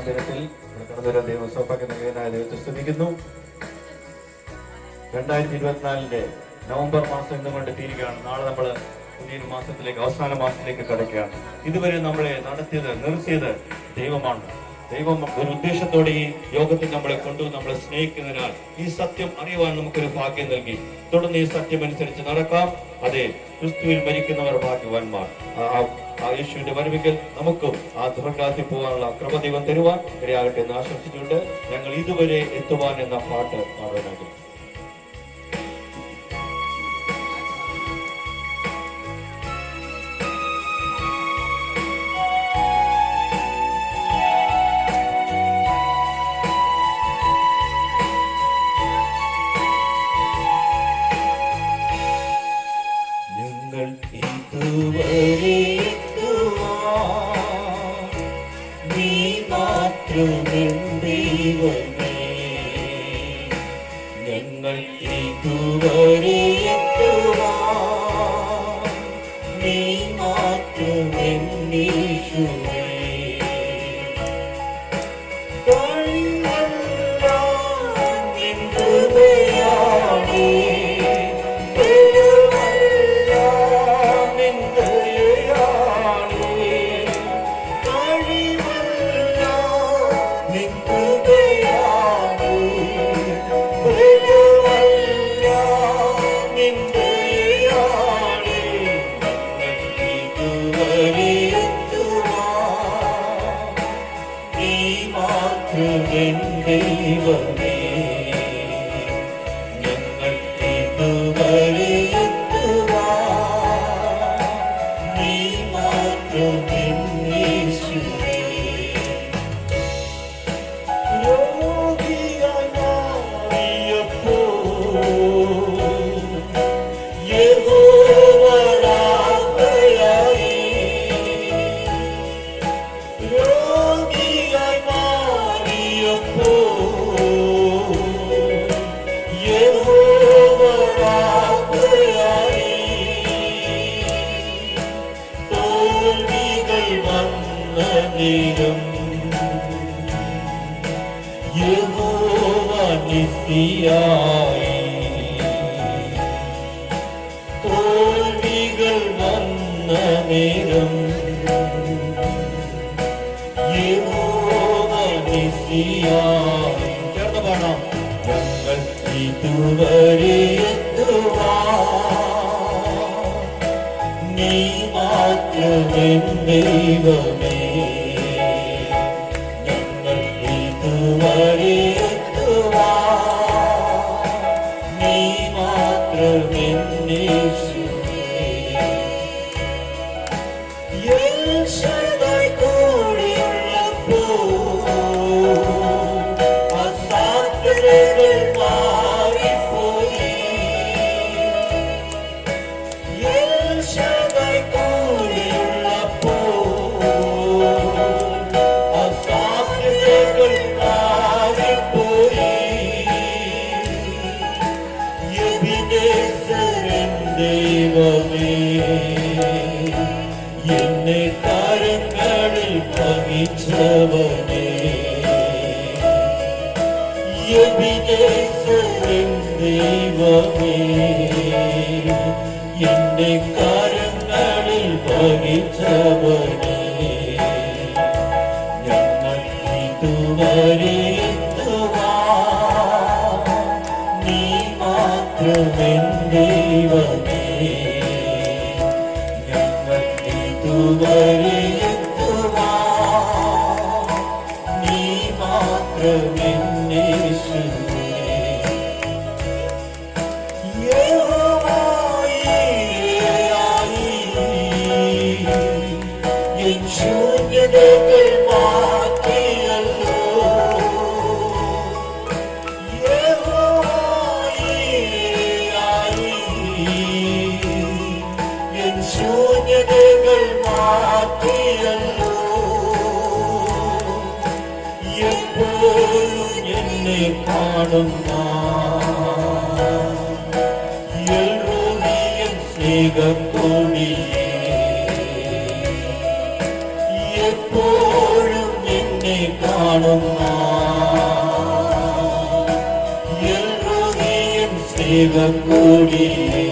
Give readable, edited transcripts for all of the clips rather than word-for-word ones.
ദിനത്തിൽ കടന്നുവരാൻ ദൈവം സൗഭാഗ്യം നൽകിയതിനായ ദൈവത്തെ സ്തുതിക്കുന്നു. 2024 നവംബർ മാസം ഇന്നുകൊണ്ട് തീരുകയാണ്. നാളെ നമ്മൾ പുതിയൊരു മാസത്തിലേക്ക്, അവസാന മാസത്തിലേക്ക് കടക്കുകയാണ്. ഇതുവരെ നമ്മളെ നടത്തിയത്, നിർത്തിയത് ദൈവമാണ്. ദൈവം ഒരു ഉദ്ദേശത്തോടെ ഈ യോഗത്തിൽ നമ്മളെ കൊണ്ടുവന്ന് നമ്മളെ സ്നേഹിക്കുന്നതിനാൽ ഈ സത്യം അറിയുവാൻ നമുക്കൊരു ഭാഗ്യം നൽകി. തുടർന്ന് ഈ സത്യം അനുസരിച്ച് നടക്കാം. അതെ, ക്രിസ്തുവിൽ മരിക്കുന്നവർ ഭാഗ്യവാന്മാർ. ആ യേശുവിന്റെ വരവിക്കൽ നമുക്കും ആ സ്വർഗ്ഗത്തിൽ പോകാനുള്ള കൃപ ദൈവം തരുവാൻ ഇടയാകട്ടെ എന്ന് ആശംസിച്ചുകൊണ്ട് ഞങ്ങൾ ഇതുവരെ എത്തുവാൻ എന്ന പാട്ട് പാടാനാകും. എപ്പോഴും നിന്നെ കാണുന്ന സ്നേഹക്കൂടിയേ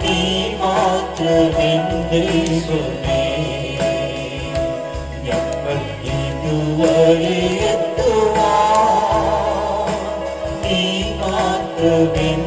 നീ മാത്രമെന്റെ ഞങ്ങൾ ഇതുവരെ എത്തുവാൻ നീ മാത്രമെന്നേശുവേ